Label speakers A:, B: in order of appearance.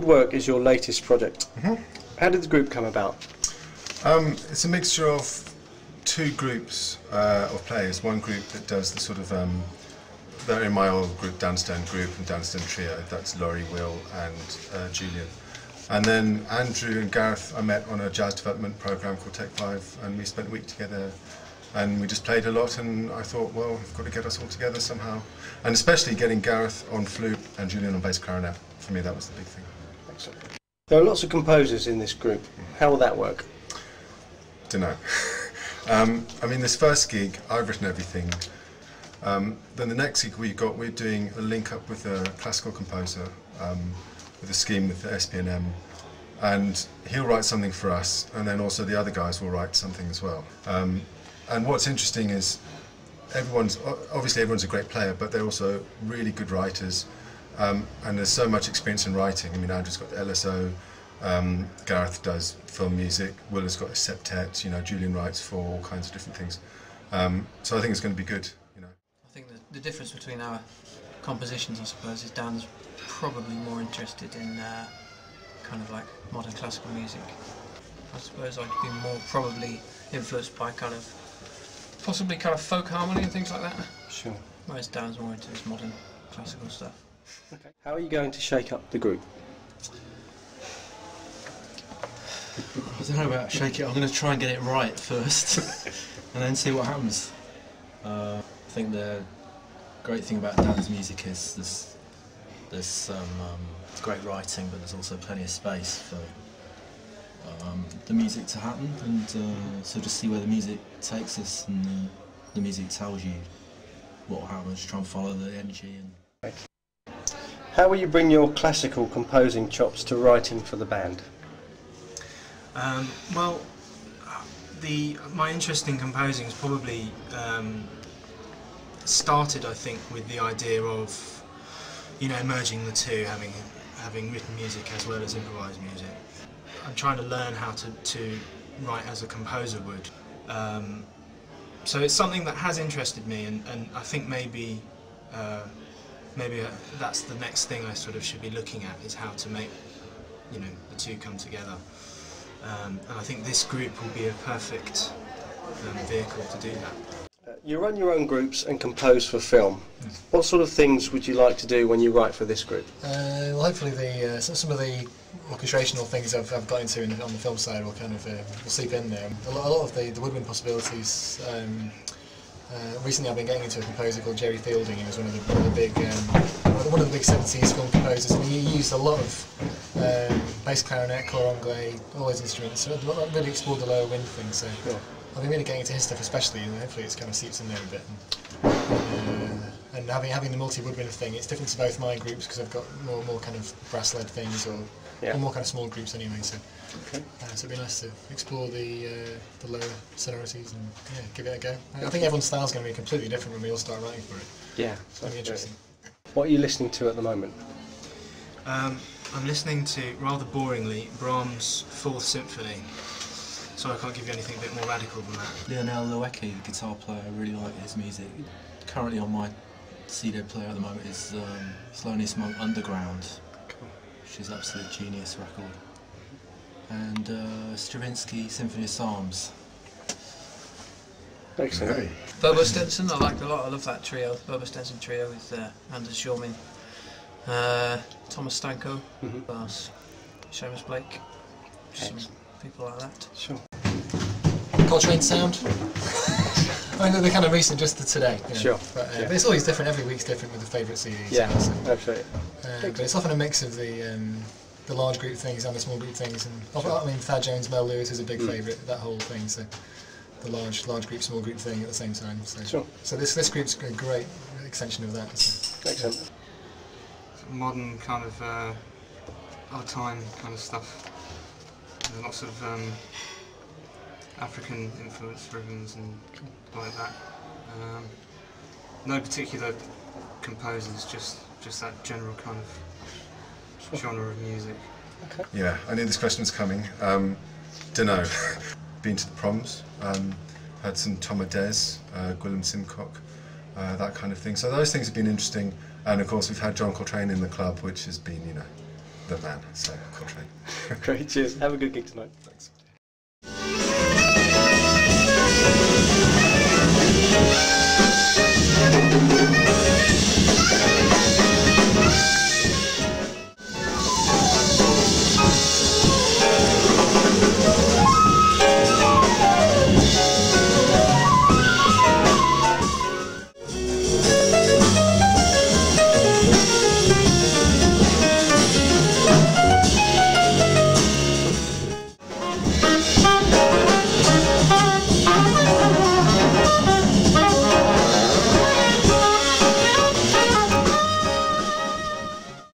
A: Woodwork is your latest project. How did the group come about?
B: It's a mixture of two groups of players. One group that does the sort of, they're in my old group, Downstone Group and Downstone Trio. That's Laurie, Will and Julian. And then Andrew and Gareth I met on a jazz development programme called Take 5, and we spent a week together and we just played a lot, and I thought, well, we've got to get us all together somehow. And especially getting Gareth on flute and Julian on bass clarinet, for me that was the big thing.
A: Excellent. There are lots of composers in this group. How will that work?
B: Dunno. I mean, this first gig, I've written everything. Then the next gig we're doing a link up with a classical composer, with a scheme with the SPNM, and he'll write something for us, and then also the other guys will write something as well. And what's interesting is everyone's a great player, but they're also really good writers, and there's so much experience in writing. I mean, Andrew's got the LSO, Gareth does film music, Will has got a septet, you know, Julian writes for all kinds of different things. So I think it's going to be good, you know.
C: I think the difference between our compositions, I suppose, is Dan's probably more interested in kind of like modern classical music. I suppose I'd be more probably influenced by possibly folk harmony and things like that. Sure. Whereas Dan's more into his modern classical stuff.
A: Okay. How are you going to shake up the group?
D: I don't know about shake it. I'm going to try and get it right first, and then see what happens. I think the great thing about Dan's music is there's great writing, but there's also plenty of space for the music to happen, and so just see where the music takes us, and the music tells you what will happen. Just try and follow the energy. And
A: how will you bring your classical composing chops to writing for the band?
E: Well, my interest in composing has probably started, I think, with the idea of, you know, merging the two, having written music as well as improvised music. I'm trying to learn how to write as a composer would. So it's something that has interested me, and I think maybe that's the next thing I sort of should be looking at, is how to make, you know, the two come together. And I think this group will be a perfect vehicle to do that.
A: You run your own groups and compose for film. What sort of things would you like to do when you write for this group?
F: Well, hopefully some of the orchestrational things I've got into on the film side will kind of will seep in there. A lot of the woodwind possibilities. Recently, I've been getting into a composer called Jerry Fielding. He was one of the big 70s film composers, and he used a lot of bass clarinet, cor anglais, all those instruments. So I've really explored the lower wind thing. So I've been really getting into his stuff, especially, and hopefully it's kind of seeps in there a bit. And having the multi-woodwind thing, it's different to both my groups because I've got more kind of brass-led things, or more kind of small groups anyway. So, so it'd be nice to explore the lower sonorities and give it a go. I think everyone's style's going to be completely different when we all start writing for it.
A: Yeah,
F: it's going to be interesting.
A: What are you listening to at the moment?
E: I'm listening to, rather boringly, Brahms' 4th Symphony. So I can't give you anything a bit more radical than that.
D: Lionel Lowe, the guitar player, I really like his music. Currently on my CD player at the moment is Thelonious Monk Underground, which is absolute genius record, and Stravinsky Symphony of Psalms.
A: Excellent.
B: Hey.
C: Bobo Stenson, I liked a lot. I love that trio, Bobo Stenson trio with Anders Shulman, Thomas Stanko, bass, Seamus Blake, some people like that.
A: Sure.
F: Coltrane sound. I mean, they're kind of recent, just to today. You know,
A: sure.
F: But it's always different. Every week's different with the favourite CDs.
A: Yeah,
F: so.
A: absolutely.
F: But it's often a mix of the large group things and the small group things. And I mean, Thad Jones, Mel Lewis is a big favourite. That whole thing. So the large group, small group thing at the same time. So,
A: sure.
F: So this group's a great extension of that. So.
A: Excellent.
E: Modern kind of our time kind of stuff. There's lots of African influence rhythms and like that. No particular composers, just that general kind of genre of music.
A: Okay.
B: Yeah, I knew this question was coming. Dunno. Been to the proms. Had some Tom Ades, Gwilym Simcock, that kind of thing. So those things have been interesting. And of course we've had John Coltrane in the club, which has been, you know, the man, so Coltrane.
A: Great, cheers. Have a good gig tonight.
B: Thanks.